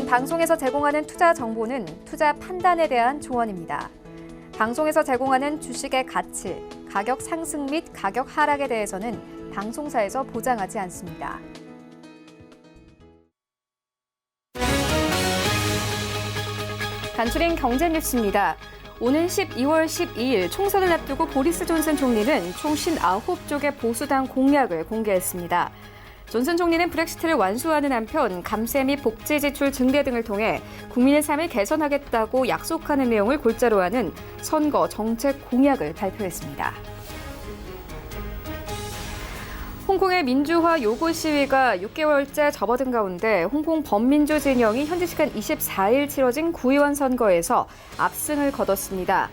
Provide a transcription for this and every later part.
방송에서 제공하는 투자 정보는 투자 판단에 대한 조언입니다. 방송에서 제공하는 주식의 가치, 가격 상승 및 가격 하락에 대해서는 방송사에서 보장하지 않습니다. 간추린 경제 뉴스입니다. 오는 12월 12일 총선을 앞두고 보리스 존슨 총리는 총 59쪽의 보수당 공약을 공개했습니다. 존슨 총리는 브렉시트를 완수하는 한편 감세 및 복지 지출 증대 등을 통해 국민의 삶을 개선하겠다고 약속하는 내용을 골자로 하는 선거 정책 공약을 발표했습니다. 홍콩의 민주화 요구 시위가 6개월째 접어든 가운데 홍콩 범민주 진영이 현지 시간 24일 치러진 구의원 선거에서 압승을 거뒀습니다.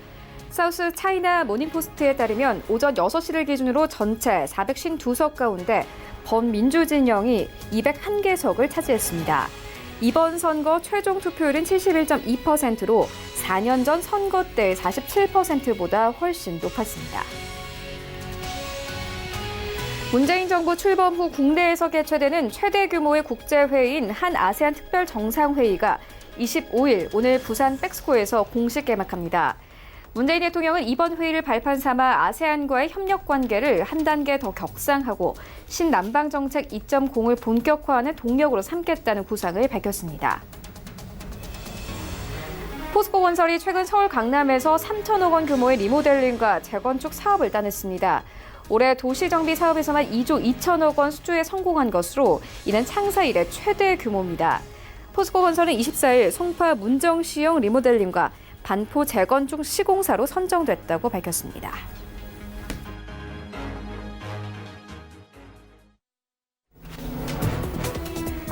사우스 차이나 모닝포스트에 따르면 오전 6시를 기준으로 전체 452석 가운데 범민주 진영이 201개석을 차지했습니다. 이번 선거 최종 투표율은 71.2%로 4년 전 선거 때의 47%보다 훨씬 높았습니다. 문재인 정부 출범 후 국내에서 개최되는 최대 규모의 국제회의인 한 아세안 특별 정상회의가 25일 오늘 부산 백스코에서 공식 개막합니다. 문재인 대통령은 이번 회의를 발판 삼아 아세안과의 협력 관계를 한 단계 더 격상하고 신남방 정책 2.0을 본격화하는 동력으로 삼겠다는 구상을 밝혔습니다. 포스코건설이 최근 서울 강남에서 3천억 원 규모의 리모델링과 재건축 사업을 따냈습니다. 올해 도시정비 사업에서만 2조 2천억 원 수주에 성공한 것으로 이는 창사 이래 최대 규모입니다. 포스코건설은 24일 송파 문정시형 리모델링과 반포 재건축 시공사로 선정됐다고 밝혔습니다.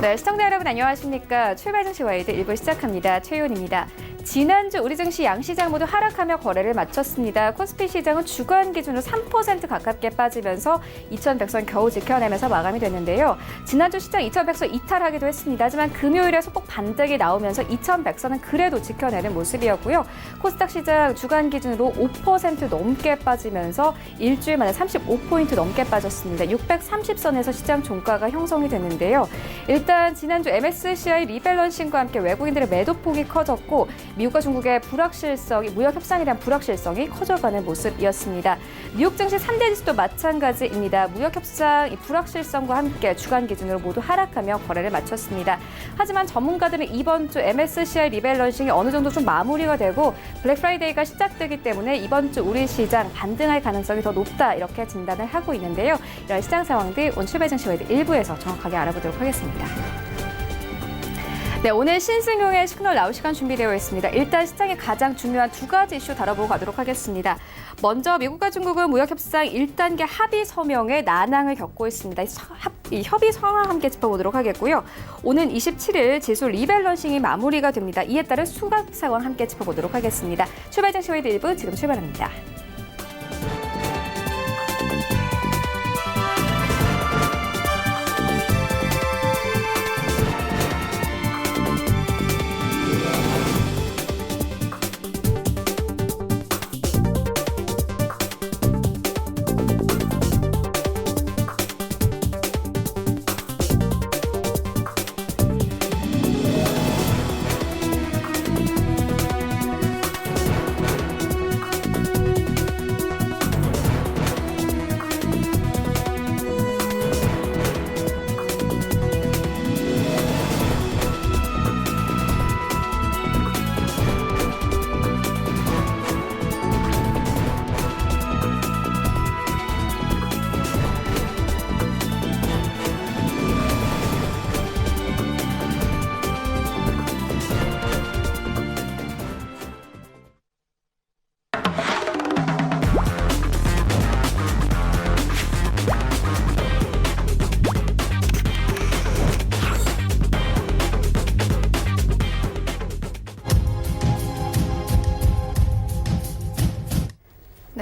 네, 시청자 여러분 안녕하십니까? 출발 증시 와이드 1부 시작합니다. 최윤입니다. 지난주 우리 증시 양시장 모두 하락하며 거래를 마쳤습니다. 코스피 시장은 주간 기준으로 3% 가깝게 빠지면서 2100선 겨우 지켜내면서 마감이 됐는데요. 지난주 시장 2100선 이탈하기도 했습니다. 하지만 금요일에 소폭 반등이 나오면서 2100선은 그래도 지켜내는 모습이었고요. 코스닥 시장 주간 기준으로 5% 넘게 빠지면서 일주일 만에 35포인트 넘게 빠졌습니다. 630선에서 시장 종가가 형성이 됐는데요. 일단 지난주 MSCI 리밸런싱과 함께 외국인들의 매도폭이 커졌고 미국과 중국의 불확실성이 무역 협상에 대한 불확실성이 커져가는 모습이었습니다. 미국 증시 3대 지수도 마찬가지입니다. 무역 협상 불확실성과 함께 주간 기준으로 모두 하락하며 거래를 마쳤습니다. 하지만 전문가들은 이번 주 MSCI 리밸런싱이 어느 정도 좀 마무리가 되고 블랙 프라이데이가 시작되기 때문에 이번 주 우리 시장 반등할 가능성이 더 높다 이렇게 진단을 하고 있는데요. 이런 시장 상황들 오늘 출발 증시 와이드 1부에서 정확하게 알아보도록 하겠습니다. 네, 오늘 신승용의 시그널 나올 시간 준비되어 있습니다. 일단 시장의 가장 중요한 두 가지 이슈 다뤄보고 가도록 하겠습니다. 먼저 미국과 중국은 무역협상 1단계 합의 서명에 난항을 겪고 있습니다. 이 협의 상황 함께 짚어보도록 하겠고요. 오는 27일 지수 리밸런싱이 마무리가 됩니다. 이에 따른 수급 상황 함께 짚어보도록 하겠습니다. 출발 증시 와이드 1부 지금 출발합니다.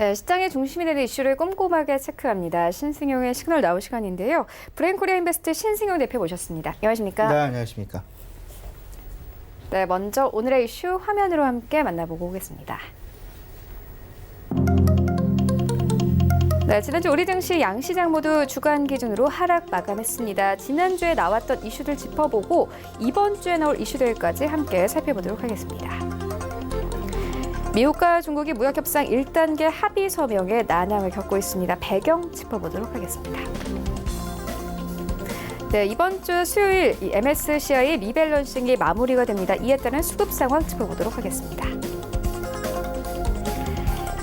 네, 시장의 중심이 되는 이슈를 꼼꼼하게 체크합니다. 신승용의 시그널 나올 시간인데요. 브레인코리아 인베스트 신승용 대표 모셨습니다. 안녕하십니까? 네, 안녕하십니까? 네, 먼저 오늘의 이슈 화면으로 함께 만나보고 오겠습니다. 네, 지난주 우리 증시 양시장 모두 주간 기준으로 하락 마감했습니다. 지난주에 나왔던 이슈들 짚어보고 이번 주에 나올 이슈들까지 함께 살펴보도록 하겠습니다. 미국과 중국이 무역협상 1단계 합의 서명에 난항을 겪고 있습니다. 배경 짚어보도록 하겠습니다. 네, 이번 주 수요일 이 MSCI 리밸런싱이 마무리가 됩니다. 이에 따른 수급 상황 짚어보도록 하겠습니다.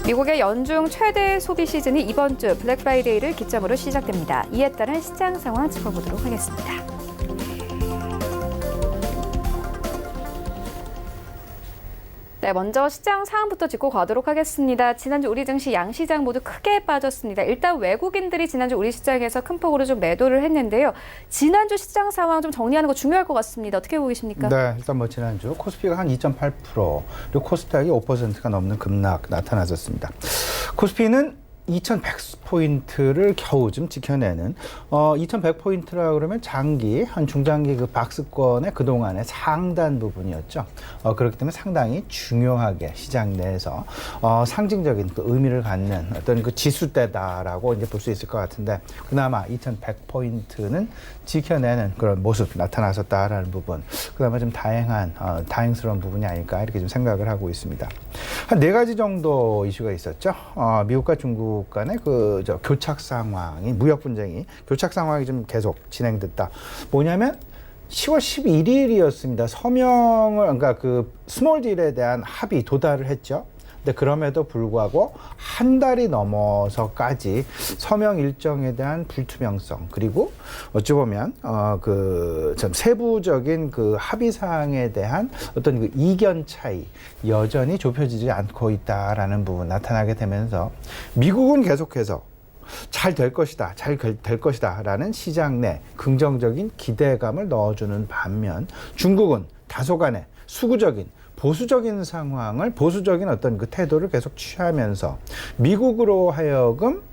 미국의 연중 최대 소비 시즌이 이번 주 블랙 프라이데이를 기점으로 시작됩니다. 이에 따른 시장 상황 짚어보도록 하겠습니다. 네, 먼저 시장 상황부터 짚고 가도록 하겠습니다. 지난주 우리 증시 양시장 모두 크게 빠졌습니다. 일단 외국인들이 지난주 우리 시장에서 큰 폭으로 좀 매도를 했는데요. 지난주 시장 상황 좀 정리하는 거 중요할 것 같습니다. 어떻게 보고 계십니까? 네, 일단 뭐 지난주 코스피가 한 2.8% 그리고 코스닥이 5%가 넘는 급락 나타났었습니다. 코스피는 2100포인트를 겨우 좀 지켜내는 2100포인트라 그러면 장기 한 중장기 그 박스권의 그동안의 상단 부분이었죠. 그렇기 때문에 상당히 중요하게 시장 내에서 상징적인 그 의미를 갖는 어떤 그 지수대다라고 이제 볼 수 있을 것 같은데 그나마 2100포인트는 지켜내는 그런 모습 나타났었다라는 부분 그나마 좀 다행스러운 부분이 아닐까 이렇게 좀 생각을 하고 있습니다. 한 4가지 정도 이슈가 있었죠. 미국과 중국 간의 교착 상황이 무역 분쟁이 교착 상황이 좀 계속 진행됐다. 뭐냐면 10월 11일이었습니다. 서명을 그러니까 그 스몰 딜에 대한 합의 도달을 했죠. 근데 그럼에도 불구하고 한 달이 넘어서까지 서명 일정에 대한 불투명성 그리고 어찌 보면 좀 세부적인 그 합의 사항에 대한 어떤 그 이견 차이 여전히 좁혀지지 않고 있다라는 부분 나타나게 되면서 미국은 계속해서 잘 될 것이다, 잘 될 것이다 라는 시장 내 긍정적인 기대감을 넣어주는 반면 중국은 다소간의 수구적인 보수적인 상황을 보수적인 어떤 그 태도를 계속 취하면서 미국으로 하여금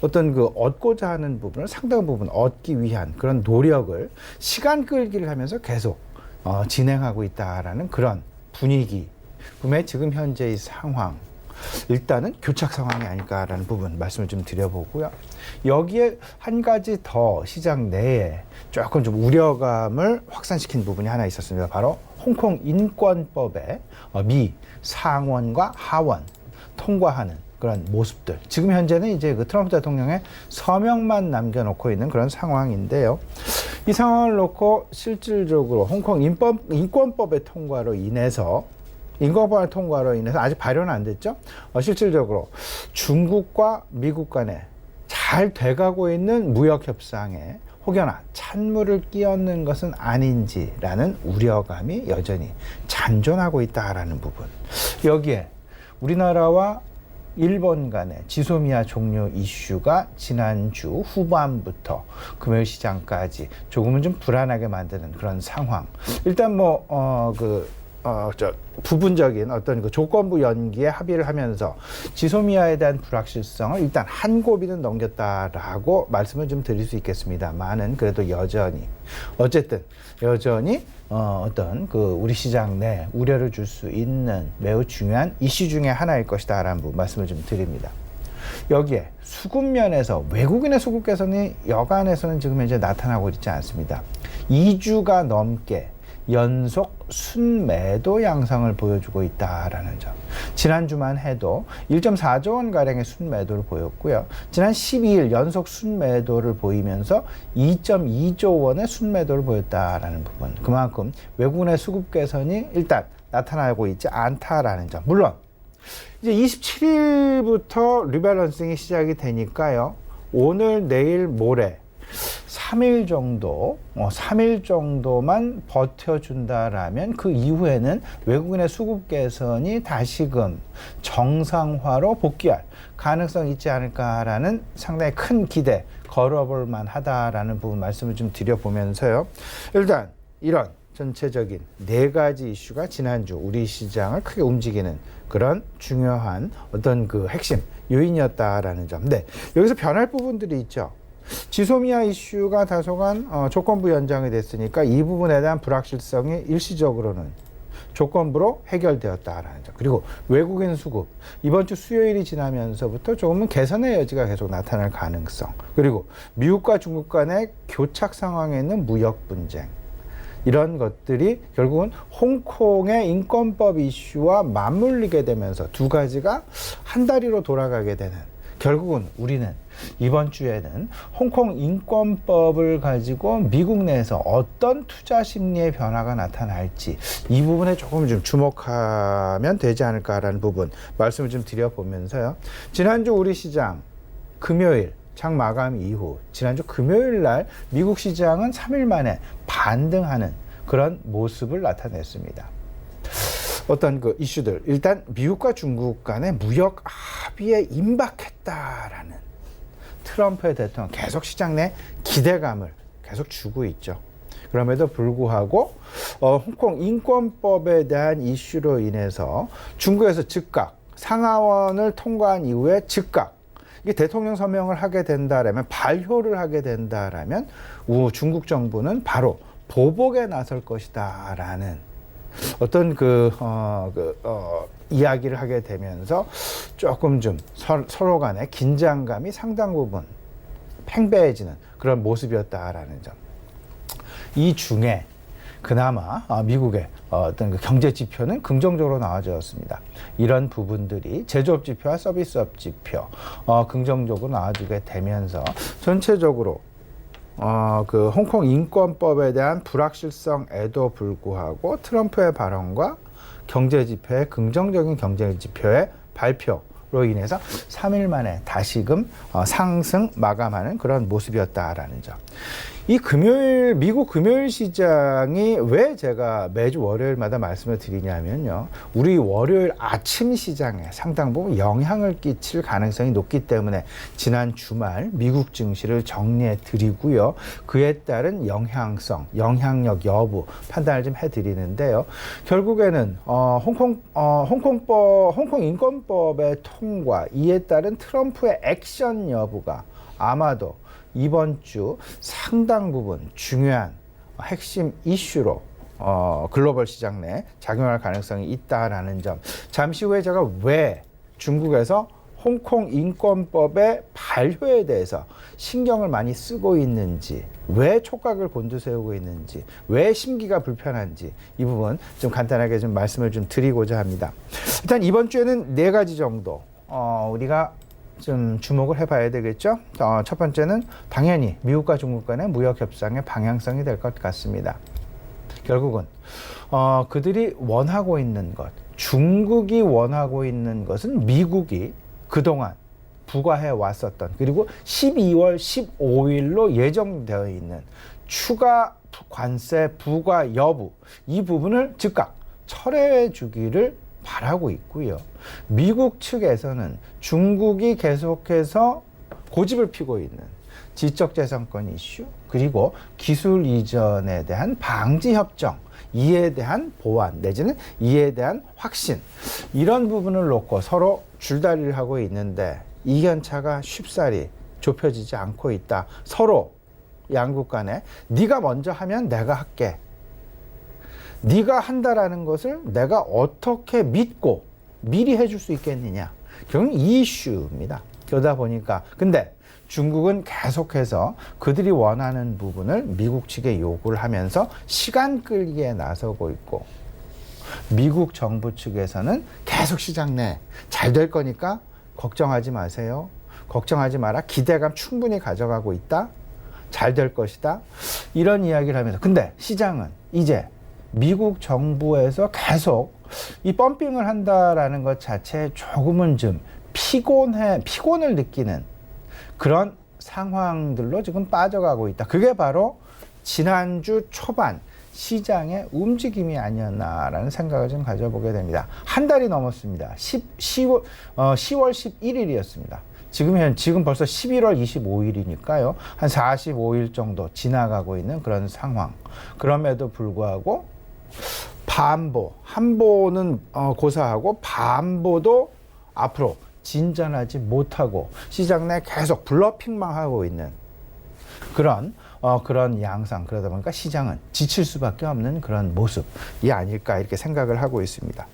어떤 그 얻고자 하는 부분을 상당 부분 얻기 위한 그런 노력을 시간 끌기를 하면서 계속 진행하고 있다라는 그런 분위기. 분명히 지금 현재의 상황 일단은 교착 상황이 아닐까라는 부분 말씀을 좀 드려보고요. 여기에 한 가지 더 시장 내에 조금 좀 우려감을 확산시킨 부분이 하나 있었습니다. 바로 홍콩 인권법에 미 상원과 하원 통과하는 그런 모습들. 지금 현재는 이제 그 트럼프 대통령의 서명만 남겨놓고 있는 그런 상황인데요. 이 상황을 놓고 실질적으로 홍콩 인권법의 통과로 인해서 인권법의 통과로 인해서 아직 발효는 안 됐죠. 실질적으로 중국과 미국 간에 잘 돼가고 있는 무역 협상에 혹여나 찬물을 끼얹는 것은 아닌지라는 우려감이 여전히 잔존하고 있다라는 부분. 여기에 우리나라와 일본 간의 지소미아 종료 이슈가 지난주 후반부터 금요일 시장까지 조금은 좀 불안하게 만드는 그런 상황. 일단 부분적인 어떤 그 조건부 연기에 합의를 하면서 지소미아에 대한 불확실성을 일단 한 고비는 넘겼다라고 말씀을 좀 드릴 수 있겠습니다만은 그래도 여전히 어떤 그 우리 시장 내 우려를 줄 수 있는 매우 중요한 이슈 중에 하나일 것이다라는 부분 말씀을 좀 드립니다. 여기에 수급 면에서 외국인의 수급 개선이 여간에서는 지금 현재 나타나고 있지 않습니다. 2주가 넘게 연속 순매도 양상을 보여주고 있다라는 점. 지난주만 해도 1.4조 원 가량의 순매도를 보였고요. 지난 12일 연속 순매도를 보이면서 2.2조 원의 순매도를 보였다라는 부분. 그만큼 외국인의 수급 개선이 일단 나타나고 있지 않다라는 점. 물론 이제 27일부터 리밸런싱이 시작이 되니까요. 오늘, 내일, 모레 3일 정도만 버텨준다라면 그 이후에는 외국인의 수급 개선이 다시금 정상화로 복귀할 가능성이 있지 않을까라는 상당히 큰 기대 걸어볼 만하다라는 부분 말씀을 좀 드려보면서요. 일단 이런 전체적인 4가지 이슈가 지난주 우리 시장을 크게 움직이는 그런 중요한 어떤 그 핵심 요인이었다라는 점. 네, 여기서 변할 부분들이 있죠. 지소미아 이슈가 다소간 조건부 연장이 됐으니까 이 부분에 대한 불확실성이 일시적으로는 조건부로 해결되었다라는 점. 그리고 외국인 수급 이번 주 수요일이 지나면서부터 조금은 개선의 여지가 계속 나타날 가능성. 그리고 미국과 중국 간의 교착 상황에 있는 무역 분쟁. 이런 것들이 결국은 홍콩의 인권법 이슈와 맞물리게 되면서 두 가지가 한 다리로 돌아가게 되는, 결국은 우리는 이번 주에는 홍콩 인권법을 가지고 미국 내에서 어떤 투자 심리의 변화가 나타날지 이 부분에 조금 좀 주목하면 되지 않을까라는 부분 말씀을 좀 드려보면서요. 지난주 우리 시장 금요일 장 마감 이후 지난주 금요일 날 미국 시장은 3일 만에 반등하는 그런 모습을 나타냈습니다. 어떤 그 이슈들, 일단 미국과 중국 간의 무역 합의에 임박했다라는 트럼프 대통령 계속 시장 내 기대감을 계속 주고 있죠. 그럼에도 불구하고 홍콩 인권법에 대한 이슈로 인해서 중국에서 즉각 상하원을 통과한 이후에 즉각 이게 대통령 서명을 하게 된다라면, 발효를 하게 된다라면 중국 정부는 바로 보복에 나설 것이다라는 어떤 이야기를 하게 되면서 조금 좀 서로 간의 긴장감이 상당 부분 팽배해지는 그런 모습이었다라는 점. 이 중에 그나마 미국의 어떤 그 경제 지표는 긍정적으로 나와주었습니다. 이런 부분들이 제조업 지표와 서비스업 지표 긍정적으로 나와주게 되면서 전체적으로 그 홍콩 인권법에 대한 불확실성에도 불구하고 트럼프의 발언과 경제 지표의 긍정적인 경제 지표의 발표로 인해서 3일 만에 다시금 상승 마감하는 그런 모습이었다라는 점. 이 금요일, 미국 금요일 시장이 왜 제가 매주 월요일마다 말씀을 드리냐면요. 우리 월요일 아침 시장에 상당 부분 영향을 끼칠 가능성이 높기 때문에 지난 주말 미국 증시를 정리해 드리고요. 그에 따른 영향성, 영향력 여부 판단을 좀 해 드리는데요. 결국에는 홍콩 인권법의 통과, 이에 따른 트럼프의 액션 여부가 아마도 이번 주 상당 부분 중요한 핵심 이슈로 글로벌 시장 내에 작용할 가능성이 있다라는 점. 잠시 후에 제가 왜 중국에서 홍콩 인권법의 발효에 대해서 신경을 많이 쓰고 있는지, 왜 촉각을 곤두세우고 있는지, 왜 심기가 불편한지 이 부분 좀 간단하게 좀 말씀을 좀 드리고자 합니다. 일단 이번 주에는 4가지 정도 우리가 좀 주목을 해봐야 되겠죠. 첫 번째는 당연히 미국과 중국 간의 무역 협상의 방향성이 될 것 같습니다. 결국은 그들이 원하고 있는 것, 중국이 원하고 있는 것은 미국이 그동안 부과해 왔었던, 그리고 12월 15일로 예정되어 있는 추가 관세 부과 여부, 이 부분을 즉각 철회해 주기를 바라고 있고요. 미국 측에서는 중국이 계속해서 고집을 피고 있는 지적재산권 이슈, 그리고 기술 이전에 대한 방지 협정, 이에 대한 보완 내지는 이에 대한 확신, 이런 부분을 놓고 서로 줄다리를 하고 있는데 이견차가 쉽사리 좁혀지지 않고 있다. 서로 양국 간에 네가 먼저 하면 내가 할게, 네가 한다라는 것을 내가 어떻게 믿고 미리 해줄 수 있겠느냐. 결국 이 이슈입니다. 그러다 보니까 근데 중국은 계속해서 그들이 원하는 부분을 미국 측에 요구를 하면서 시간 끌기에 나서고 있고, 미국 정부 측에서는 계속 시장 내 잘 될 거니까 걱정하지 마세요. 걱정하지 마라. 기대감 충분히 가져가고 있다. 잘 될 것이다. 이런 이야기를 하면서, 근데 시장은 이제 미국 정부에서 계속 이 펌핑을 한다라는 것 자체에 조금은 좀 피곤을 느끼는 그런 상황들로 지금 빠져가고 있다. 그게 바로 지난주 초반 시장의 움직임이 아니었나라는 생각을 좀 가져보게 됩니다. 한 달이 넘었습니다. 10월 11일이었습니다. 지금 벌써 11월 25일이니까요. 한 45일 정도 지나가고 있는 그런 상황. 그럼에도 불구하고 한보는 고사하고 반보도 앞으로 진전하지 못하고 시장 내 계속 블러핑만 하고 있는 그런 그런 양상, 그러다 보니까 시장은 지칠 수밖에 없는 그런 모습이 아닐까 이렇게 생각을 하고 있습니다.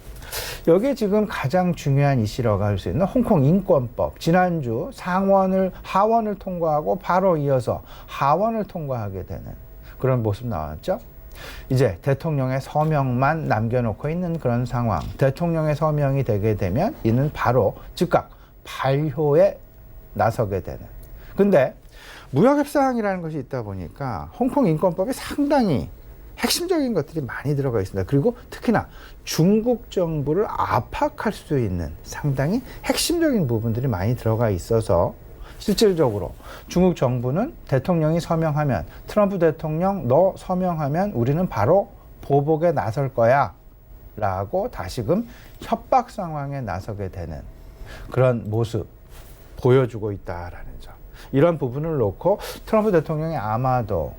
여기에 지금 가장 중요한 이슈라고 할 수 있는 홍콩 인권법. 지난주 하원을 통과하고 바로 이어서 하원을 통과하게 되는 그런 모습 나왔죠. 이제 대통령의 서명만 남겨놓고 있는 그런 상황. 대통령의 서명이 되게 되면 이는 바로 즉각 발효에 나서게 되는. 근데 무역협상이라는 것이 있다 보니까 홍콩 인권법이 상당히 핵심적인 것들이 많이 들어가 있습니다. 그리고 특히나 중국 정부를 압박할 수 있는 상당히 핵심적인 부분들이 많이 들어가 있어서 실질적으로 중국 정부는 대통령이 서명하면 트럼프 대통령 너 서명하면 우리는 바로 보복에 나설 거야 라고 다시금 협박 상황에 나서게 되는 그런 모습 보여주고 있다라는 점. 이런 부분을 놓고 트럼프 대통령이 아마도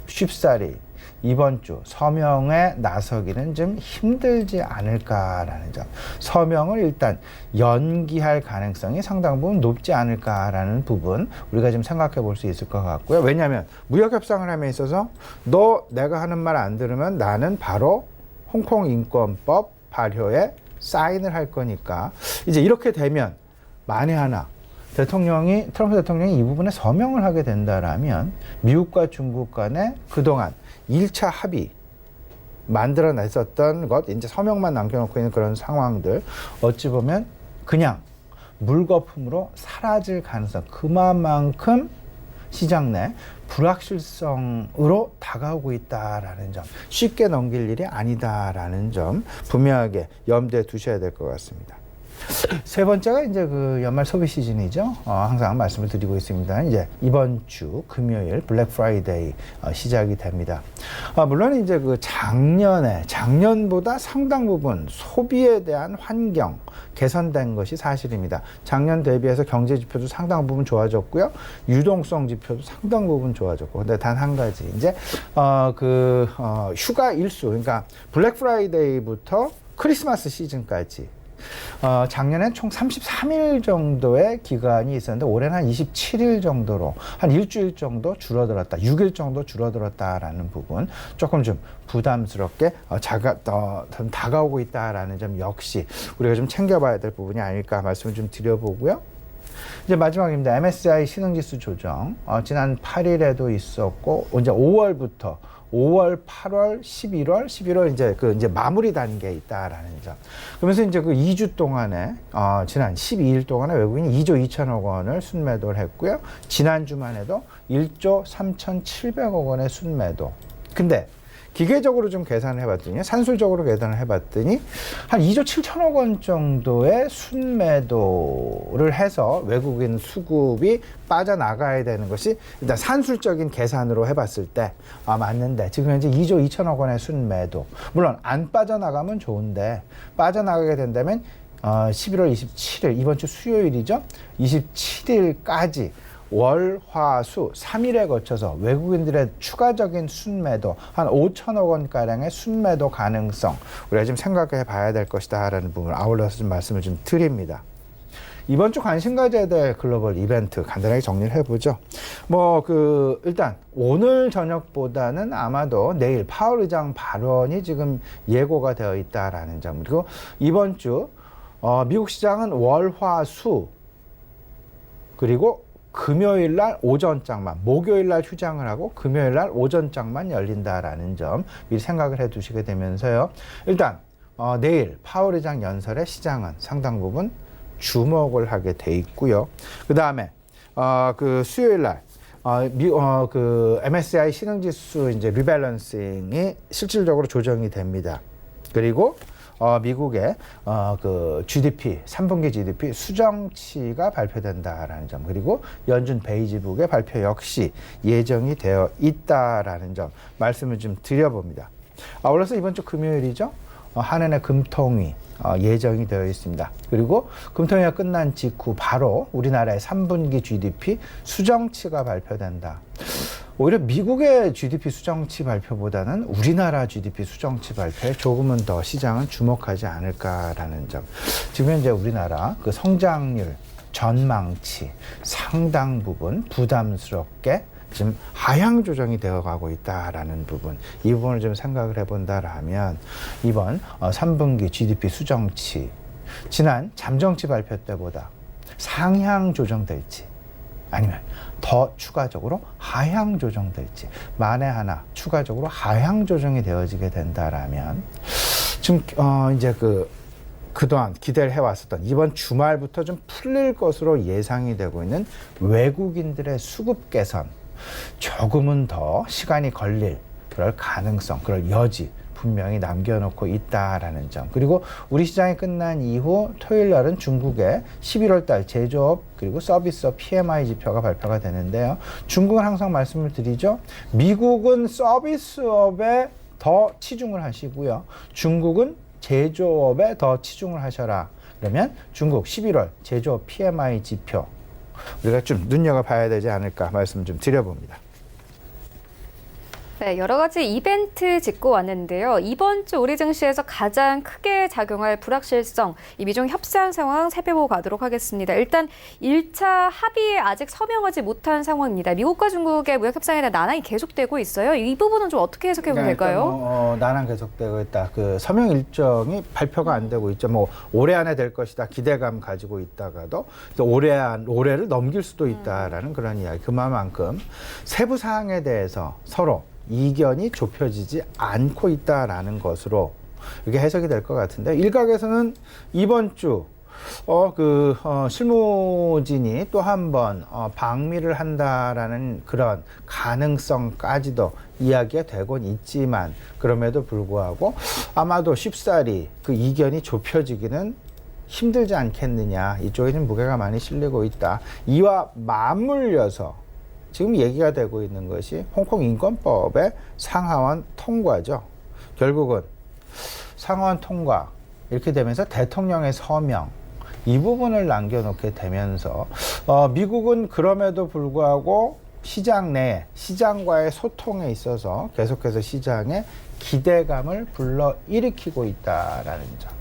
쉽사리 이번 주 서명에 나서기는 좀 힘들지 않을까라는 점. 서명을 일단 연기할 가능성이 상당 부분 높지 않을까라는 부분 우리가 좀 생각해 볼 수 있을 것 같고요. 왜냐하면 무역협상을 함에 있어서 너 내가 하는 말 안 들으면 나는 바로 홍콩 인권법 발효에 사인을 할 거니까 이제 이렇게 되면 만에 하나 트럼프 대통령이 이 부분에 서명을 하게 된다라면 미국과 중국 간에 그동안 1차 합의 만들어냈었던 것, 이제 서명만 남겨놓고 있는 그런 상황들 어찌 보면 그냥 물거품으로 사라질 가능성, 그만큼 시장 내 불확실성으로 다가오고 있다라는 점, 쉽게 넘길 일이 아니다라는 점 분명하게 염두에 두셔야 될 것 같습니다. 세 번째가 이제 그 연말 소비 시즌이죠. 항상 말씀을 드리고 있습니다. 이제 이번 주 금요일 블랙 프라이데이 시작이 됩니다. 물론 이제 그 작년보다 상당 부분 소비에 대한 환경 개선된 것이 사실입니다. 작년 대비해서 경제 지표도 상당 부분 좋아졌고요. 유동성 지표도 상당 부분 좋아졌고. 근데 단 한 가지 이제 휴가 일수, 그러니까 블랙 프라이데이부터 크리스마스 시즌까지 작년엔 총 33일 정도의 기간이 있었는데 올해는 한 27일 정도로 한 일주일 정도 줄어들었다, 6일 정도 줄어들었다라는 부분 조금 좀 부담스럽게 다가오고 있다라는 점 역시 우리가 좀 챙겨봐야 될 부분이 아닐까 말씀을 좀 드려보고요. 이제 마지막입니다. MSCI 신흥지수 조정. 지난 8일에도 있었고, 이제 5월, 8월, 11월 이제 마무리 단계에 있다라는 점. 그러면서 이제 그 2주 동안에, 지난 12일 동안에 외국인이 2조 2천억 원을 순매도를 했고요. 지난주만 해도 1조 3,700억 원의 순매도. 근데 기계적으로 좀 계산을 해봤더니, 산술적으로 계산을 해봤더니 한 2조 7천억 원 정도의 순매도를 해서 외국인 수급이 빠져나가야 되는 것이 일단 산술적인 계산으로 해봤을 때 맞는데, 지금 현재 2조 2천억 원의 순매도. 물론 안 빠져나가면 좋은데 빠져나가게 된다면 11월 27일 이번 주 수요일이죠. 27일까지 월, 화, 수 3일에 거쳐서 외국인들의 추가적인 순매도 한 5천억 원가량의 순매도 가능성 우리가 좀 생각해 봐야 될 것이다 라는 부분을 아울러서 좀 말씀을 좀 드립니다. 이번 주 관심 가져야 될 글로벌 이벤트 간단하게 정리를 해보죠. 일단 오늘 저녁보다는 아마도 내일 파월 의장 발언이 지금 예고가 되어 있다라는 점. 그리고 이번 주 미국 시장은 월, 화, 수 그리고 금요일 날 오전장만, 목요일 날 휴장을 하고 금요일 날 오전장만 열린다라는 점 미리 생각을 해 두시게 되면서요. 일단 내일 파월 의장 연설의 시장은 상당 부분 주목을 하게 돼 있고요. 그다음에 수요일 날 MSCI 신흥지수 이제 리밸런싱이 실질적으로 조정이 됩니다. 그리고 미국의 GDP 3분기 GDP 수정치가 발표된다라는 점, 그리고 연준 베이지북의 발표 역시 예정이 되어 있다라는 점 말씀을 좀 드려봅니다. 아울러서 이번 주 금요일이죠. 한은의 금통위 예정이 되어 있습니다. 그리고 금통위가 끝난 직후 바로 우리나라의 3분기 GDP 수정치가 발표된다. 오히려 미국의 GDP 수정치 발표보다는 우리나라 GDP 수정치 발표에 조금은 더 시장은 주목하지 않을까라는 점. 지금 현재 우리나라 성장률 전망치 상당 부분 부담스럽게 지금 하향 조정이 되어가고 있다라는 부분, 이 부분을 좀 생각을 해본다라면 이번 3분기 GDP 수정치, 지난 잠정치 발표 때보다 상향 조정될지 아니면 더 추가적으로 하향 조정될지, 만에 하나 추가적으로 하향 조정이 되어지게 된다라면 지금 이제 그동안 기대를 해왔었던 이번 주말부터 좀 풀릴 것으로 예상이 되고 있는 외국인들의 수급 개선, 조금은 더 시간이 걸릴 그럴 가능성, 그럴 여지 분명히 남겨놓고 있다라는 점. 그리고 우리 시장이 끝난 이후 토요일 날은 중국의 11월 달 제조업 그리고 서비스업 PMI 지표가 발표가 되는데요. 중국은 항상 말씀을 드리죠. 미국은 서비스업에 더 치중을 하시고요. 중국은 제조업에 더 치중을 하셔라. 그러면 중국 11월 제조업 PMI 지표 우리가 좀 눈여겨봐야 되지 않을까 말씀 좀 드려봅니다. 네, 여러 가지 이벤트 짚고 왔는데요. 이번 주 우리 증시에서 가장 크게 작용할 불확실성, 이 미중 협상 상황 살펴보고 가도록 하겠습니다. 일단 1차 합의에 아직 서명하지 못한 상황입니다. 미국과 중국의 무역 협상에 대한 난항이 계속되고 있어요. 이 부분은 좀 어떻게 해석해 보면 될까요? 난항 계속되고 있다. 그 서명 일정이 발표가 안 되고 있죠. 뭐 올해 안에 될 것이다. 기대감 가지고 있다가도 올해를 넘길 수도 있다라는 그런 이야기. 그만큼 세부 사항에 대해서 서로 이견이 좁혀지지 않고 있다라는 것으로 이게 해석이 될 것 같은데, 일각에서는 이번 주 실무진이 또 한 번 방미를 한다라는 그런 가능성까지도 이야기가 되곤 있지만, 그럼에도 불구하고 아마도 쉽사리 그 이견이 좁혀지기는 힘들지 않겠느냐, 이쪽에 좀 무게가 많이 실리고 있다. 이와 맞물려서 지금 얘기가 되고 있는 것이 홍콩 인권법의 상하원 통과죠. 결국은 상하원 통과 이렇게 되면서 대통령의 서명, 이 부분을 남겨놓게 되면서 미국은 그럼에도 불구하고 시장 내 시장과의 소통에 있어서 계속해서 시장에 기대감을 불러일으키고 있다라는 점.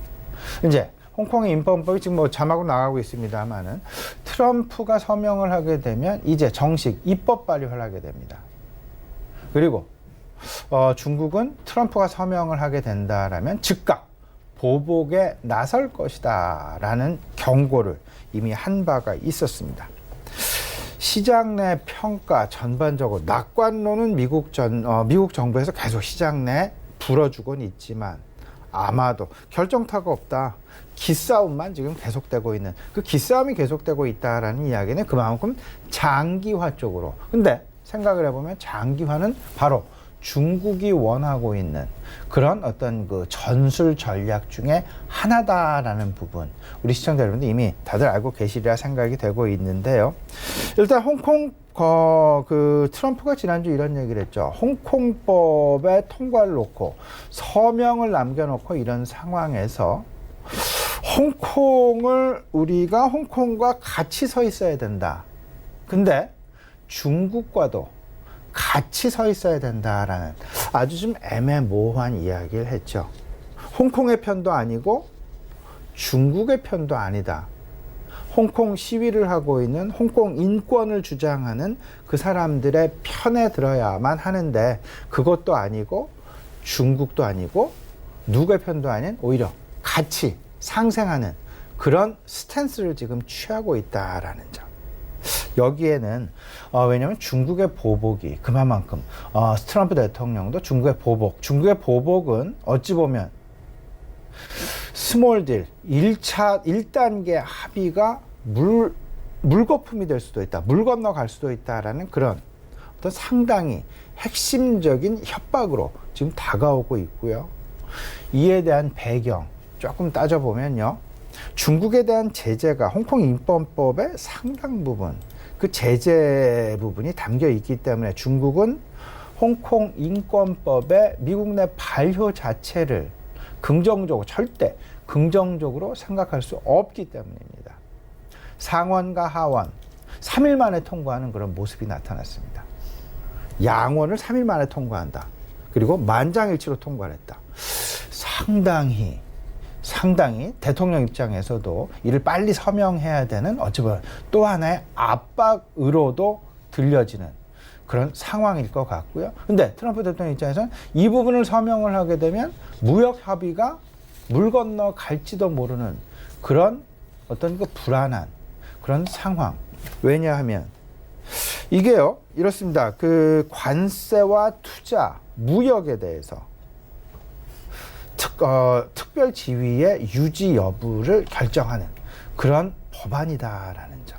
이제 홍콩의 인권법이 지금 뭐 자막으로 나가고 있습니다만은 트럼프가 서명을 하게 되면 이제 정식 입법 발의를 하게 됩니다. 그리고 중국은 트럼프가 서명을 하게 된다라면 즉각 보복에 나설 것이다라는 경고를 이미 한 바가 있었습니다. 시장 내 평가 전반적으로 낙관론은 미국 정부에서 계속 시장 내 불어주곤 있지만 아마도 결정타가 없다. 기싸움만 지금 계속되고 있는, 그 기싸움이 계속되고 있다라는 이야기는 그만큼 장기화 쪽으로. 근데 생각을 해보면 장기화는 바로 중국이 원하고 있는 그런 어떤 그 전술 전략 중에 하나다라는 부분, 우리 시청자 여러분들 이미 다들 알고 계시리라 생각이 되고 있는데요. 일단 홍콩 트럼프가 지난주 이런 얘기를 했죠. 홍콩법의 통과를 놓고 서명을 남겨놓고 이런 상황에서 우리가 홍콩과 같이 서 있어야 된다. 근데 중국과도 같이 서 있어야 된다라는 아주 좀 애매모호한 이야기를 했죠. 홍콩의 편도 아니고 중국의 편도 아니다. 홍콩 시위를 하고 있는 홍콩 인권을 주장하는 그 사람들의 편에 들어야만 하는데, 그것도 아니고 중국도 아니고 누구의 편도 아닌 오히려 같이 상생하는 그런 스탠스를 지금 취하고 있다라는 점. 여기에는 왜냐하면 중국의 보복이 그만큼 트럼프 대통령도 중국의 보복은 어찌 보면 스몰 딜 1단계 합의가 물거품이 될 수도 있다, 물 건너갈 수도 있다라는 그런 어떤 상당히 핵심적인 협박으로 지금 다가오고 있고요. 이에 대한 배경 조금 따져보면요, 중국에 대한 제재가 홍콩 인권법의 상당 부분, 그 제재 부분이 담겨 있기 때문에 중국은 홍콩 인권법의 미국 내 발효 자체를 절대 긍정적으로 생각할 수 없기 때문입니다. 상원과 하원 3일 만에 통과하는 그런 모습이 나타났습니다. 양원을 3일 만에 통과한다. 그리고 만장일치로 통과를 했다. 상당히 대통령 입장에서도 이를 빨리 서명해야 되는 어찌 보면 또 하나의 압박으로도 들려지는 그런 상황일 것 같고요. 근데 트럼프 대통령 입장에서는 이 부분을 서명을 하게 되면 무역 협의가 물 건너 갈지도 모르는 그런 어떤 그 불안한 그런 상황. 왜냐하면 이게요, 이렇습니다. 그 관세와 투자, 무역에 대해서 특별 지위의 유지 여부를 결정하는 그런 법안이다라는 점.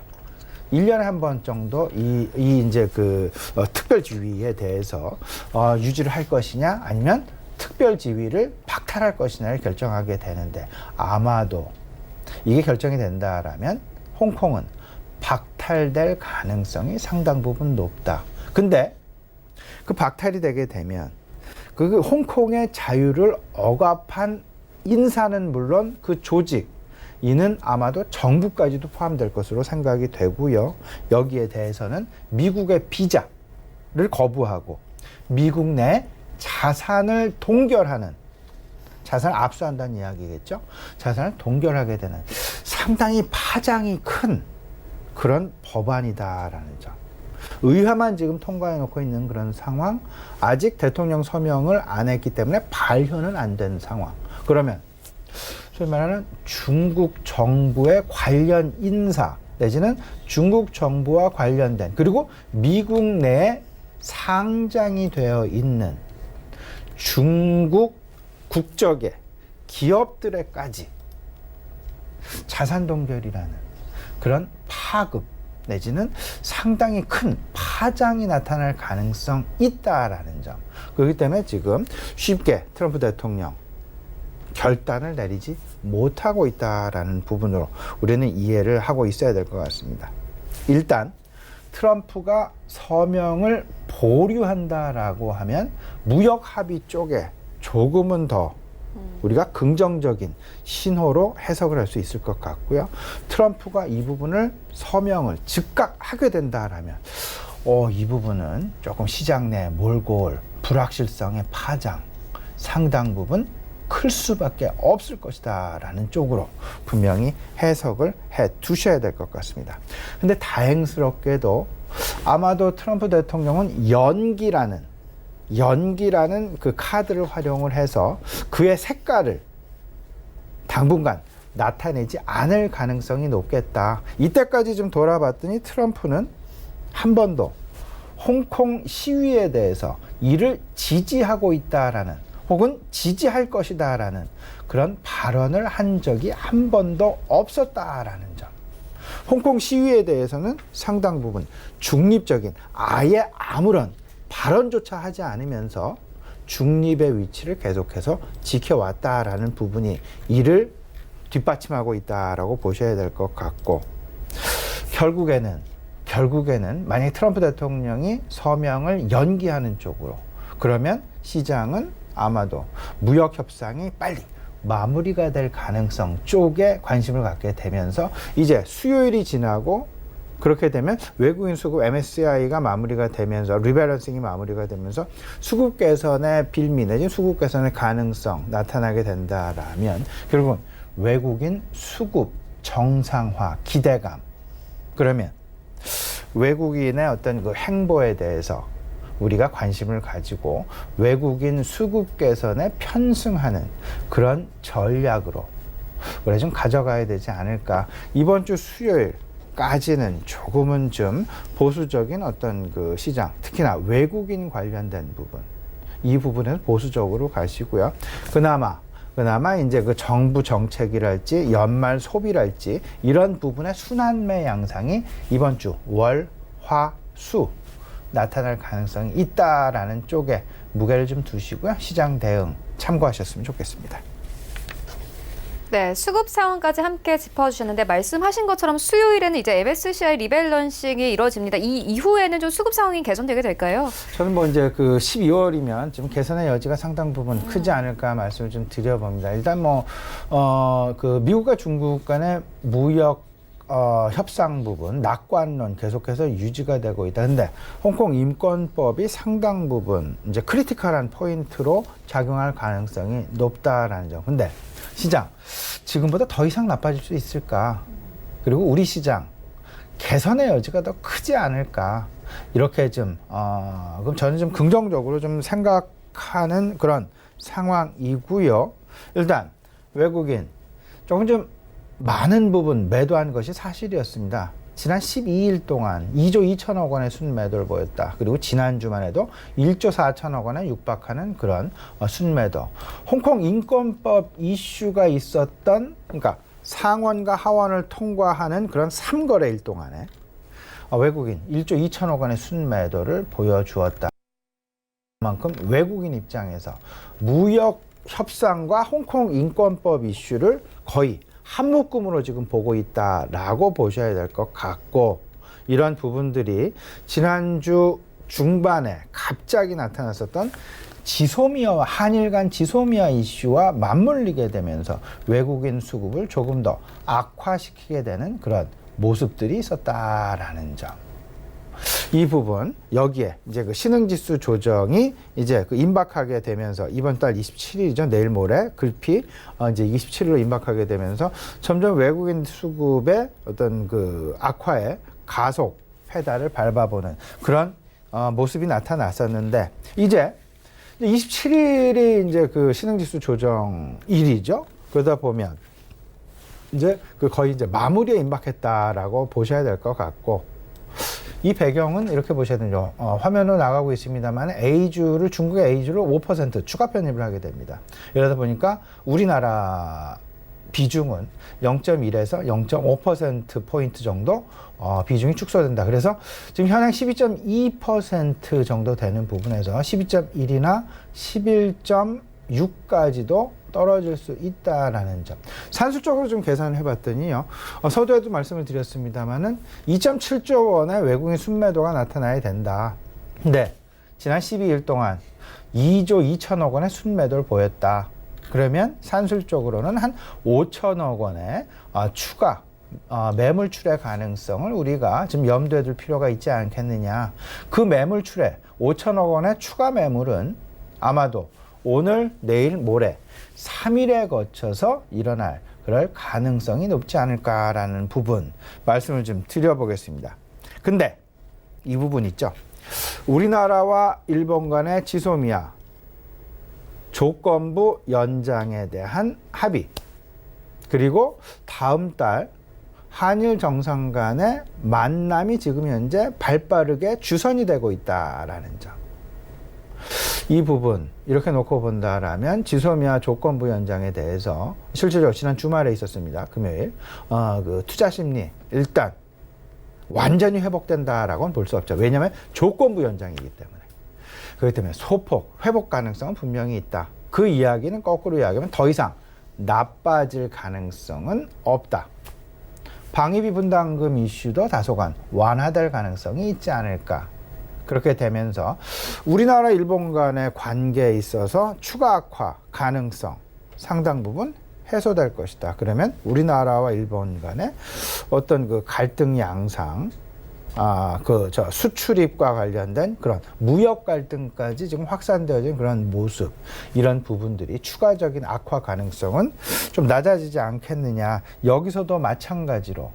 1년에 한 번 정도 이제 그 특별 지위에 대해서 유지를 할 것이냐 아니면 특별 지위를 박탈할 것이냐를 결정하게 되는데, 아마도 이게 결정이 된다라면 홍콩은 박탈될 가능성이 상당 부분 높다. 근데 그 박탈이 되게 되면 그 홍콩의 자유를 억압한 인사는 물론 그 조직, 이는 아마도 정부까지도 포함될 것으로 생각이 되고요. 여기에 대해서는 미국의 비자를 거부하고 미국 내 자산을 동결하는, 자산을 압수한다는 이야기겠죠. 자산을 동결하게 되는 상당히 파장이 큰 그런 법안이다라는 점. 의회만 지금 통과해 놓고 있는 그런 상황, 아직 대통령 서명을 안 했기 때문에 발효는 안 된 상황. 그러면 소위 말하는 중국 정부의 관련 인사 내지는 중국 정부와 관련된, 그리고 미국 내에 상장이 되어 있는 중국 국적의 기업들에까지 자산 동결이라는 그런 파급 내지는 상당히 큰 파장이 나타날 가능성이 있다라는 점. 그렇기 때문에 지금 쉽게 트럼프 대통령 결단을 내리지 못하고 있다라는 부분으로 우리는 이해를 하고 있어야 될 것 같습니다. 일단 트럼프가 서명을 보류한다라고 하면 무역 합의 쪽에 조금은 더 우리가 긍정적인 신호로 해석을 할 수 있을 것 같고요. 트럼프가 이 부분을 서명을 즉각 하게 된다라면 이 부분은 조금 시장 내 몰고 올 불확실성의 파장 상당 부분 클 수밖에 없을 것이다 라는 쪽으로 분명히 해석을 해 두셔야 될 것 같습니다. 근데 다행스럽게도 아마도 트럼프 대통령은 연기라는 그 카드를 활용을 해서 그의 색깔을 당분간 나타내지 않을 가능성이 높겠다. 이때까지 좀 돌아봤더니 트럼프는 한 번도 홍콩 시위에 대해서 이를 지지하고 있다라는 혹은 지지할 것이다라는 그런 발언을 한 적이 한 번도 없었다라는 점. 홍콩 시위에 대해서는 상당 부분 중립적인, 아예 아무런 발언조차 하지 않으면서 중립의 위치를 계속해서 지켜왔다라는 부분이 이를 뒷받침하고 있다라고 보셔야 될 것 같고, 결국에는 만약에 트럼프 대통령이 서명을 연기하는 쪽으로, 그러면 시장은 아마도 무역 협상이 빨리 마무리가 될 가능성 쪽에 관심을 갖게 되면서 이제 수요일이 지나고 그렇게 되면 외국인 수급 MSCI가 마무리가 되면서 리밸런싱이 마무리가 되면서 수급 개선의 빌미 내지 수급 개선의 가능성 나타나게 된다라면 결국은 외국인 수급 정상화 기대감, 그러면 외국인의 어떤 그 행보에 대해서 우리가 관심을 가지고 외국인 수급 개선에 편승하는 그런 전략으로 우리가 좀 가져가야 되지 않을까. 이번 주 수요일까지는 조금은 좀 보수적인 어떤 그 시장, 특히나 외국인 관련된 부분, 이 부분은 보수적으로 가시고요. 그나마 이제 그 정부 정책이랄지 연말 소비랄지 이런 부분의 순환매 양상이 이번 주 월, 화, 수 나타날 가능성이 있다라는 쪽에 무게를 좀 두시고요. 시장 대응 참고하셨으면 좋겠습니다. 네, 수급 상황까지 함께 짚어주셨는데 말씀하신 것처럼 수요일에는 이제 MSCI 리밸런싱이 이루어집니다. 이 이후에는 좀 수급 상황이 개선되게 될까요? 저는 뭐 이제 그 12월이면 좀 개선의 여지가 상당 부분 크지 않을까 말씀을 좀 드려봅니다. 일단 그 미국과 중국 간의 무역 협상 부분, 낙관론 계속해서 유지가 되고 있다. 근데 홍콩 인권법이 상당 부분 이제 크리티컬한 포인트로 작용할 가능성이 높다라는 점. 근데 시장 지금보다 더 이상 나빠질 수 있을까? 그리고 우리 시장 개선의 여지가 더 크지 않을까? 이렇게 좀 그럼 저는 좀 긍정적으로 좀 생각하는 그런 상황이고요. 일단 외국인 조금 좀 많은 부분 매도한 것이 사실이었습니다. 지난 12일 동안 2조 2천억 원의 순매도를 보였다. 그리고 지난주만 해도 1조 4천억 원에 육박하는 그런 순매도. 홍콩 인권법 이슈가 있었던, 그러니까 상원과 하원을 통과하는 그런 3거래일 동안에 외국인 1조 2천억 원의 순매도를 보여주었다. 그만큼 외국인 입장에서 무역 협상과 홍콩 인권법 이슈를 거의 한 묶음으로 지금 보고 있다라고 보셔야 될 것 같고, 이런 부분들이 지난주 중반에 갑자기 나타났었던 지소미아와 한일 간 지소미아 이슈와 맞물리게 되면서 외국인 수급을 조금 더 악화시키게 되는 그런 모습들이 있었다라는 점. 이 부분, 여기에 이제 그 신흥지수 조정이 이제 그 임박하게 되면서 이번 달 27일이죠. 내일 모레 글피 이제 27일로 임박하게 되면서 점점 외국인 수급의 어떤 그 악화의 가속 페달을 밟아보는 그런 모습이 나타났었는데, 이제 27일이 이제 그 신흥지수 조정 일이죠. 그러다 보면 이제 그 거의 이제 마무리에 임박했다라고 보셔야 될 것 같고, 이 배경은 이렇게 보셔야 되죠. 화면으로 나가고 있습니다만 A주를, 중국의 A주를 5% 추가 편입을 하게 됩니다. 이러다 보니까 우리나라 비중은 0.1에서 0.5%포인트 정도 비중이 축소된다. 그래서 지금 현행 12.2% 정도 되는 부분에서 12.1이나 11.6까지도 떨어질 수 있다라는 점. 산술적으로 좀 계산을 해봤더니요. 서두에도 말씀을 드렸습니다만은 2.7조 원의 외국인 순매도가 나타나야 된다. 근데 지난 12일 동안 2조 2천억 원의 순매도를 보였다. 그러면 산술적으로는 한 5천억 원의 추가 매물출의 가능성을 우리가 지금 염두에 둘 필요가 있지 않겠느냐. 그 매물출의 5천억 원의 추가 매물은 아마도 오늘, 내일, 모레 3일에 거쳐서 일어날 그럴 가능성이 높지 않을까라는 부분 말씀을 좀 드려보겠습니다. 근데 이 부분 있죠. 우리나라와 일본 간의 지소미아 조건부 연장에 대한 합의, 그리고 다음 달 한일 정상 간의 만남이 지금 현재 발빠르게 주선이 되고 있다라는 점. 이 부분 이렇게 놓고 본다라면 지소미아 조건부 연장에 대해서 실질적으로 지난 주말에 있었습니다. 금요일 그 투자 심리 일단 완전히 회복된다라고는 볼 수 없죠. 왜냐하면 조건부 연장이기 때문에. 그렇기 때문에 소폭 회복 가능성은 분명히 있다. 그 이야기는 거꾸로 이야기하면 더 이상 나빠질 가능성은 없다. 방위비 분담금 이슈도 다소간 완화될 가능성이 있지 않을까. 그렇게 되면서 우리나라 일본 간의 관계에 있어서 추가 악화 가능성 상당 부분 해소될 것이다. 그러면 우리나라와 일본 간의 어떤 그 갈등 양상, 수출입과 관련된 그런 무역 갈등까지 지금 확산되어진 그런 모습, 이런 부분들이 추가적인 악화 가능성은 좀 낮아지지 않겠느냐. 여기서도 마찬가지로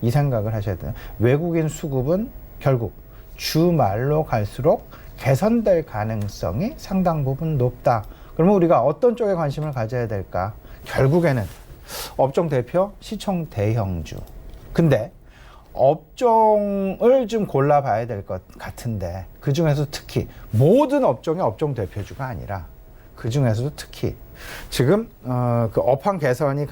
이 생각을 하셔야 돼요. 외국인 수급은 결국 주말로 갈수록 개선될 가능성이 상당 부분 높다. 그러면 우리가 어떤 쪽에 관심을 가져야 될까? 결국에는 업종 대표, 시총 대형주. 근데 업종을 좀 골라봐야 될 것 같은데, 그 중에서 특히 모든 업종의 업종 대표주가 아니라 그 중에서도 특히 지금 그 업황 개선이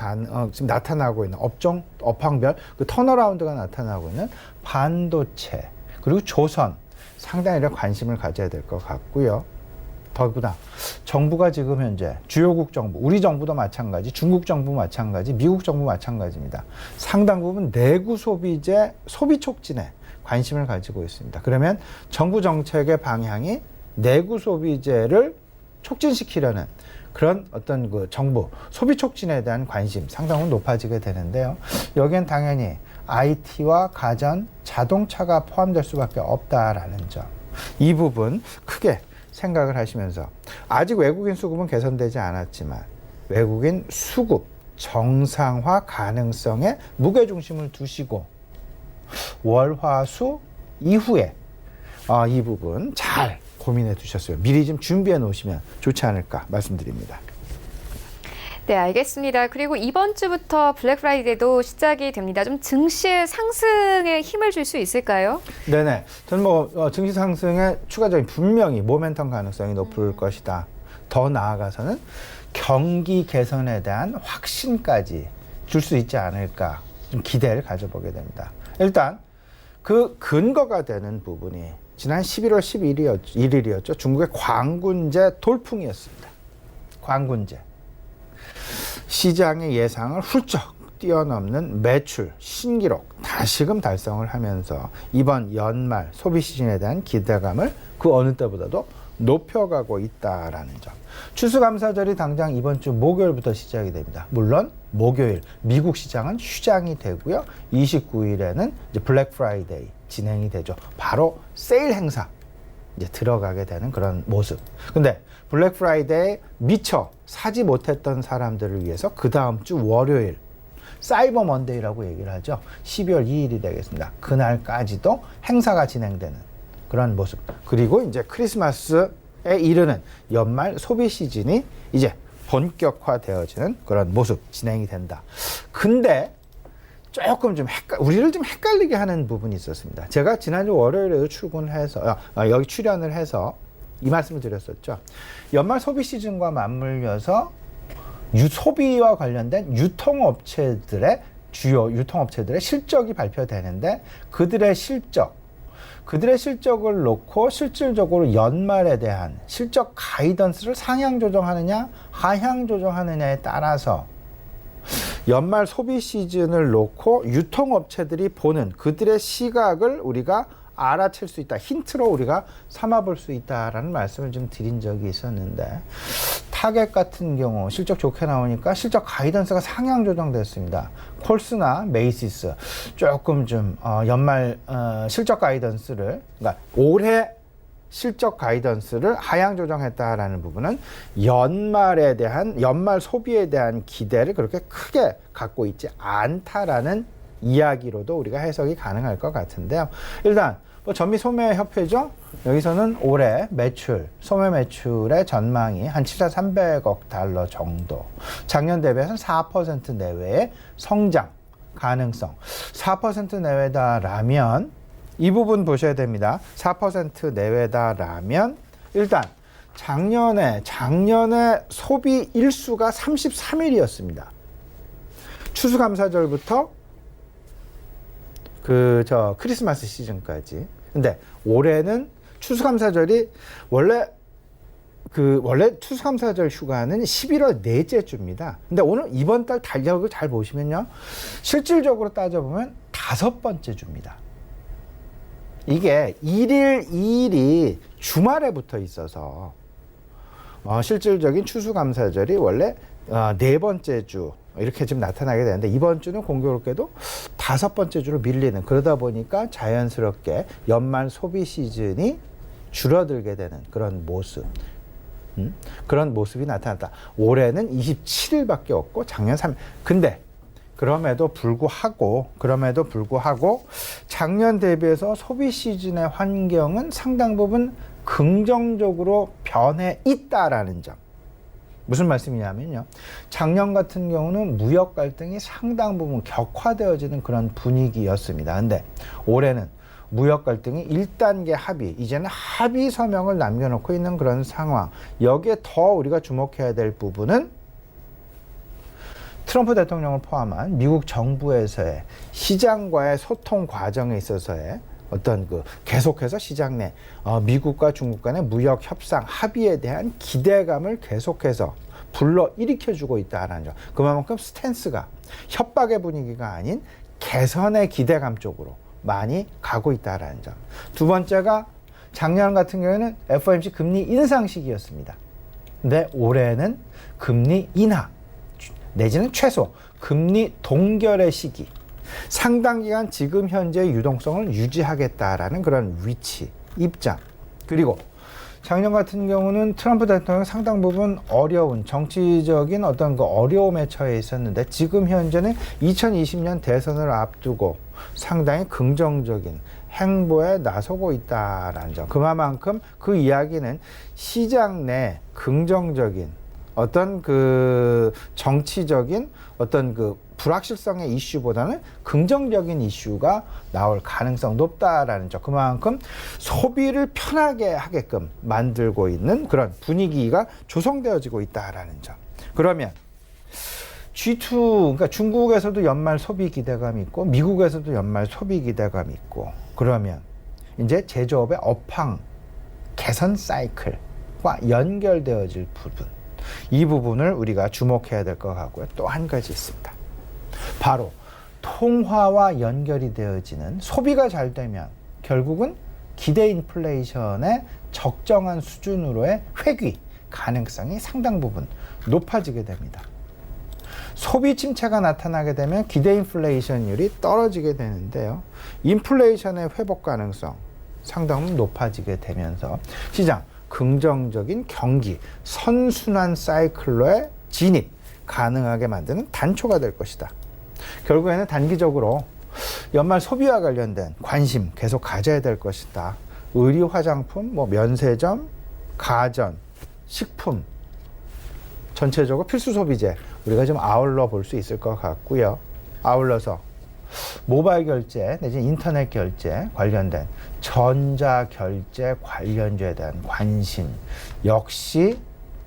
지금 나타나고 있는 업종, 업황별 그 턴어라운드가 나타나고 있는 반도체, 그리고 조선, 상당히 관심을 가져야 될 것 같고요. 더구나 정부가 지금 현재 주요국 정부, 우리 정부도 마찬가지, 중국 정부 마찬가지, 미국 정부 마찬가지입니다. 상당 부분 내구 소비재 소비 촉진에 관심을 가지고 있습니다. 그러면 정부 정책의 방향이 내구 소비재를 촉진시키려는 그런 어떤 그 정부 소비 촉진에 대한 관심 상당 부분 높아지게 되는데요. 여기엔 당연히 IT와 가전, 자동차가 포함될 수밖에 없다라는 점. 이 부분 크게 생각을 하시면서, 아직 외국인 수급은 개선되지 않았지만 외국인 수급 정상화 가능성에 무게중심을 두시고 월화수 이후에 이 부분 잘 고민해 두셨어요. 미리 좀 준비해 놓으시면 좋지 않을까 말씀드립니다. 네, 알겠습니다. 그리고 이번 주부터 블랙 프라이데이도 시작이 됩니다. 좀 증시의 상승에 힘을 줄 수 있을까요? 네네. 저는 증시 상승에 추가적인 분명히 모멘텀 가능성이 높을 것이다. 더 나아가서는 경기 개선에 대한 확신까지 줄 수 있지 않을까 좀 기대를 가져보게 됩니다. 일단 그 근거가 되는 부분이 지난 11월 11일이었죠. 중국의 광군제 돌풍이었습니다. 광군제. 시장의 예상을 훌쩍 뛰어넘는 매출 신기록 다시금 달성을 하면서 이번 연말 소비 시즌에 대한 기대감을 그 어느 때보다도 높여가고 있다라는 점. 추수감사절이 당장 이번 주 목요일부터 시작이 됩니다. 물론 목요일 미국 시장은 휴장이 되고요. 29일에는 이제 블랙 프라이데이 진행이 되죠. 바로 세일 행사 이제 들어가게 되는 그런 모습. 근데 블랙 프라이데이 미처 사지 못했던 사람들을 위해서 그 다음 주 월요일 사이버 먼데이라고 얘기를 하죠. 12월 2일이 되겠습니다. 그날까지도 행사가 진행되는 그런 모습. 그리고 이제 크리스마스에 이르는 연말 소비 시즌이 이제 본격화되어지는 그런 모습 진행이 된다. 근데 조금 좀 우리를 좀 헷갈리게 하는 부분이 있었습니다. 제가 지난주 월요일에도 여기 출연을 해서 이 말씀을 드렸었죠. 연말 소비 시즌과 맞물려서 소비와 관련된 주요 유통업체들의 실적이 발표되는데 그들의 실적을 놓고 실질적으로 연말에 대한 실적 가이던스를 상향 조정하느냐 하향 조정하느냐에 따라서 연말 소비 시즌을 놓고 유통업체들이 보는 그들의 시각을 우리가 알아챌 수 있다. 힌트로 우리가 삼아볼 수 있다라는 말씀을 좀 드린 적이 있었는데 타겟 같은 경우 실적 좋게 나오니까 실적 가이던스가 상향 조정됐습니다. 콜스나 메이시스 조금 좀 연말 실적 가이던스를 그러니까 올해 실적 가이던스를 하향 조정했다라는 부분은 연말 소비에 대한 기대를 그렇게 크게 갖고 있지 않다라는 이야기로도 우리가 해석이 가능할 것 같은데요. 일단 전미소매협회죠. 여기서는 올해 소매 매출의 전망이 한 7,300억 달러 정도. 작년 대비해서는 4% 내외의 성장 가능성. 4% 내외다라면 이 부분 보셔야 됩니다. 4% 내외다라면 일단 작년에 소비 일수가 33일이었습니다. 추수감사절부터 크리스마스 시즌까지. 근데 올해는 추수감사절이 원래 추수감사절 휴가는 11월 넷째 주입니다. 근데 오늘 이번 달 달력을 잘 보시면요. 실질적으로 따져보면 5번째 주입니다. 이게 1일, 2일이 주말에 붙어 있어서 실질적인 추수감사절이 원래 4번째 주 이렇게 지금 나타나게 되는데 이번 주는 공교롭게도 5번째 주로 밀리는 그러다 보니까 자연스럽게 연말 소비 시즌이 줄어들게 되는 그런 모습. 그런 모습이 나타났다. 올해는 27일밖에 없고 작년 3일. 근데 그럼에도 불구하고 작년 대비해서 소비 시즌의 환경은 상당 부분 긍정적으로 변해 있다라는 점. 무슨 말씀이냐면요. 작년 같은 경우는 무역 갈등이 상당 부분 격화되어지는 그런 분위기였습니다. 근데 올해는 무역 갈등이 1단계 합의, 이제는 합의 서명을 남겨놓고 있는 그런 상황. 여기에 더 우리가 주목해야 될 부분은 트럼프 대통령을 포함한 미국 정부에서의 시장과의 소통 과정에 있어서의 어떤 계속해서 시장 내 미국과 중국 간의 무역 협상 합의에 대한 기대감을 계속해서 불러 일으켜주고 있다는 점. 그만큼 스탠스가 협박의 분위기가 아닌 개선의 기대감 쪽으로 많이 가고 있다는 점. 두 번째가 작년 같은 경우에는 FOMC 금리 인상 시기였습니다. 근데 올해는 금리 인하 내지는 최소 금리 동결의 시기. 상당 기간 지금 현재의 유동성을 유지하겠다라는 그런 위치, 입장. 그리고 작년 같은 경우는 트럼프 대통령이 상당 부분 어려운 정치적인 어떤 어려움에 처해 있었는데 지금 현재는 2020년 대선을 앞두고 상당히 긍정적인 행보에 나서고 있다라는 점. 그만큼 그 이야기는 시장 내 긍정적인 어떤 그 정치적인 어떤 그 불확실성의 이슈보다는 긍정적인 이슈가 나올 가능성 높다라는 점. 그만큼 소비를 편하게 하게끔 만들고 있는 그런 분위기가 조성되어지고 있다라는 점. 그러면 G2, 그러니까 중국에서도 연말 소비 기대감이 있고 미국에서도 연말 소비 기대감이 있고 그러면 이제 제조업의 업황 개선 사이클과 연결되어질 부분, 이 부분을 우리가 주목해야 될 것 같고요. 또 한 가지 있습니다. 바로 통화와 연결이 되어지는 소비가 잘 되면 결국은 기대 인플레이션의 적정한 수준으로의 회귀 가능성이 상당 부분 높아지게 됩니다. 소비 침체가 나타나게 되면 기대 인플레이션율이 떨어지게 되는데요. 인플레이션의 회복 가능성 상당히 높아지게 되면서 시장 긍정적인 경기 선순환 사이클로의 진입 가능하게 만드는 단초가 될 것이다. 결국에는 단기적으로 연말 소비와 관련된 관심 계속 가져야 될 것이다. 의류, 화장품, 면세점, 가전, 식품 전체적으로 필수 소비재 우리가 좀 아울러 볼 수 있을 것 같고요. 아울러서 모바일 결제 내지 인터넷 결제 관련된 전자 결제 관련주에 대한 관심 역시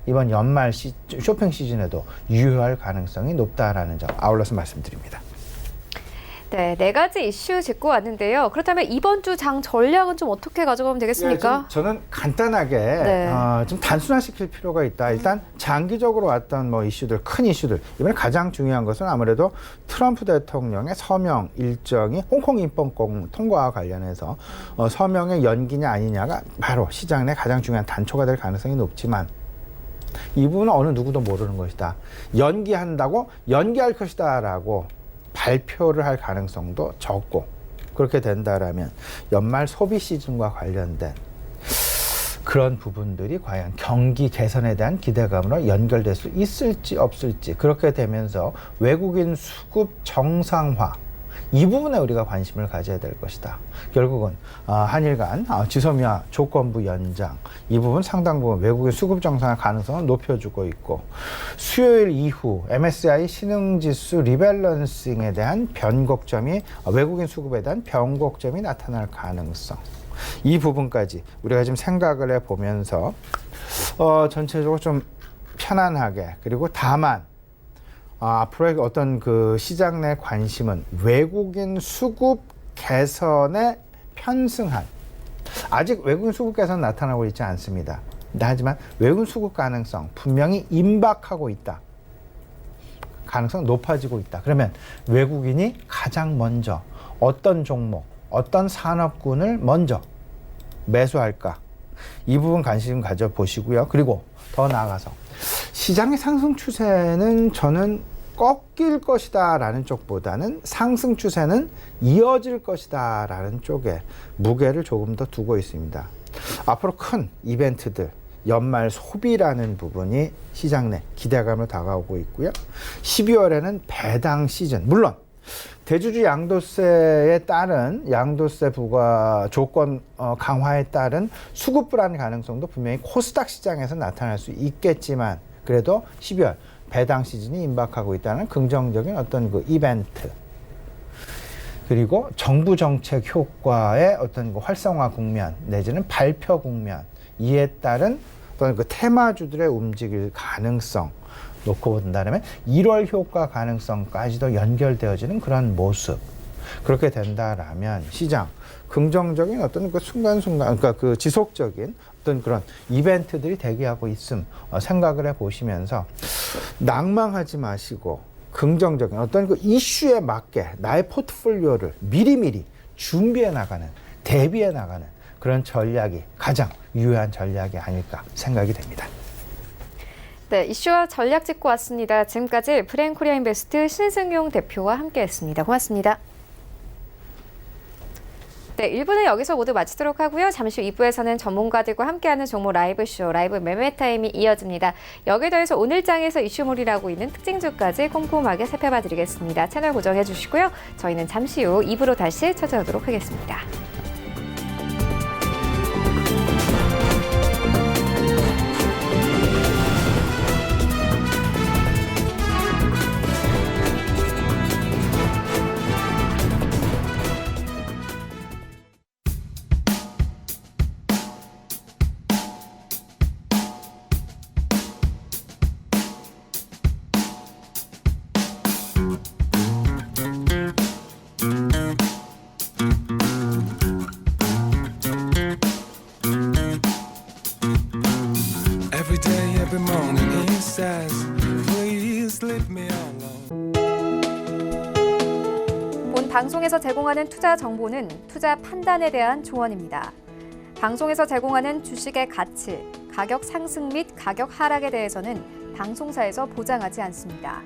이번 연말 쇼핑 시즌에도 유효할 가능성이 높다라는 점 아울러서 말씀드립니다. 네, 네 가지 이슈 짚고 왔는데요. 그렇다면 이번 주 장 전략은 좀 어떻게 가져가면 되겠습니까? 저는 간단하게 좀 단순화시킬 필요가 있다. 일단 장기적으로 왔던 이슈들, 큰 이슈들. 이번에 가장 중요한 것은 아무래도 트럼프 대통령의 서명 일정이 홍콩 입법권 통과와 관련해서 서명의 연기냐 아니냐가 바로 시장 내 가장 중요한 단초가 될 가능성이 높지만 이 부분은 어느 누구도 모르는 것이다. 연기한다고 연기할 것이다 라고 발표를 할 가능성도 적고 그렇게 된다라면 연말 소비 시즌과 관련된 그런 부분들이 과연 경기 개선에 대한 기대감으로 연결될 수 있을지 없을지 그렇게 되면서 외국인 수급 정상화 이 부분에 우리가 관심을 가져야 될 것이다. 결국은 한일 간 지소미아 조건부 연장 이 부분 상당 부분 외국인 수급 정상화 가능성을 높여주고 있고 수요일 이후 MSCI 신흥지수 리밸런싱에 대한 변곡점이 외국인 수급에 대한 변곡점이 나타날 가능성 이 부분까지 우리가 좀 생각을 해보면서 전체적으로 좀 편안하게 그리고 다만 앞으로의 어떤 그 시장 내 관심은 외국인 수급 개선에 편승한 아직 외국인 수급 개선 나타나고 있지 않습니다. 하지만 외국인 수급 가능성 분명히 임박하고 있다. 가능성 높아지고 있다. 그러면 외국인이 가장 먼저 어떤 종목, 어떤 산업군을 먼저 매수할까? 이 부분 관심 가져보시고요. 그리고 더 나아가서 시장의 상승 추세는 저는 꺾일 것이다 라는 쪽보다는 상승 추세는 이어질 것이다 라는 쪽에 무게를 조금 더 두고 있습니다. 앞으로 큰 이벤트들 연말 소비라는 부분이 시장 내 기대감으로 다가오고 있고요. 12월에는 배당 시즌 물론 대주주 양도세에 따른 양도세 부과 조건 강화에 따른 수급 불안 가능성도 분명히 코스닥 시장에서 나타날 수 있겠지만 그래도 12월 배당 시즌이 임박하고 있다는 긍정적인 어떤 그 이벤트 그리고 정부 정책 효과의 어떤 그 활성화 국면 내지는 발표 국면 이에 따른 어떤 그 테마주들의 움직일 가능성 놓고 본다면 1월 효과 가능성까지도 연결되어지는 그런 모습 그렇게 된다라면 시장 긍정적인 어떤 그 순간순간 그러니까 그 지속적인 어떤 그런 이벤트들이 대기하고 있음 생각을 해보시면서 낭망하지 마시고 긍정적인 어떤 그 이슈에 맞게 나의 포트폴리오를 미리미리 준비해 나가는 대비해 나가는 그런 전략이 가장 유효한 전략이 아닐까 생각이 됩니다. 네, 이슈와 전략 짚고 왔습니다. 지금까지 브랜코리아인베스트 신승용 대표와 함께했습니다. 고맙습니다. 네, 1부는 여기서 모두 마치도록 하고요. 잠시 후 2부에서는 전문가들과 함께하는 종목 라이브쇼, 라이브 매매 타임이 이어집니다. 여기에 더해서 오늘 장에서 이슈몰이라고 있는 특징주까지 꼼꼼하게 살펴봐 드리겠습니다. 채널 고정해 주시고요. 저희는 잠시 후 2부로 다시 찾아오도록 하겠습니다. 방송에서 제공하는 투자 정보는 투자 판단에 대한 조언입니다. 방송에서 제공하는 주식의 가치, 가격 상승 및 가격 하락에 대해서는 방송사에서 보장하지 않습니다.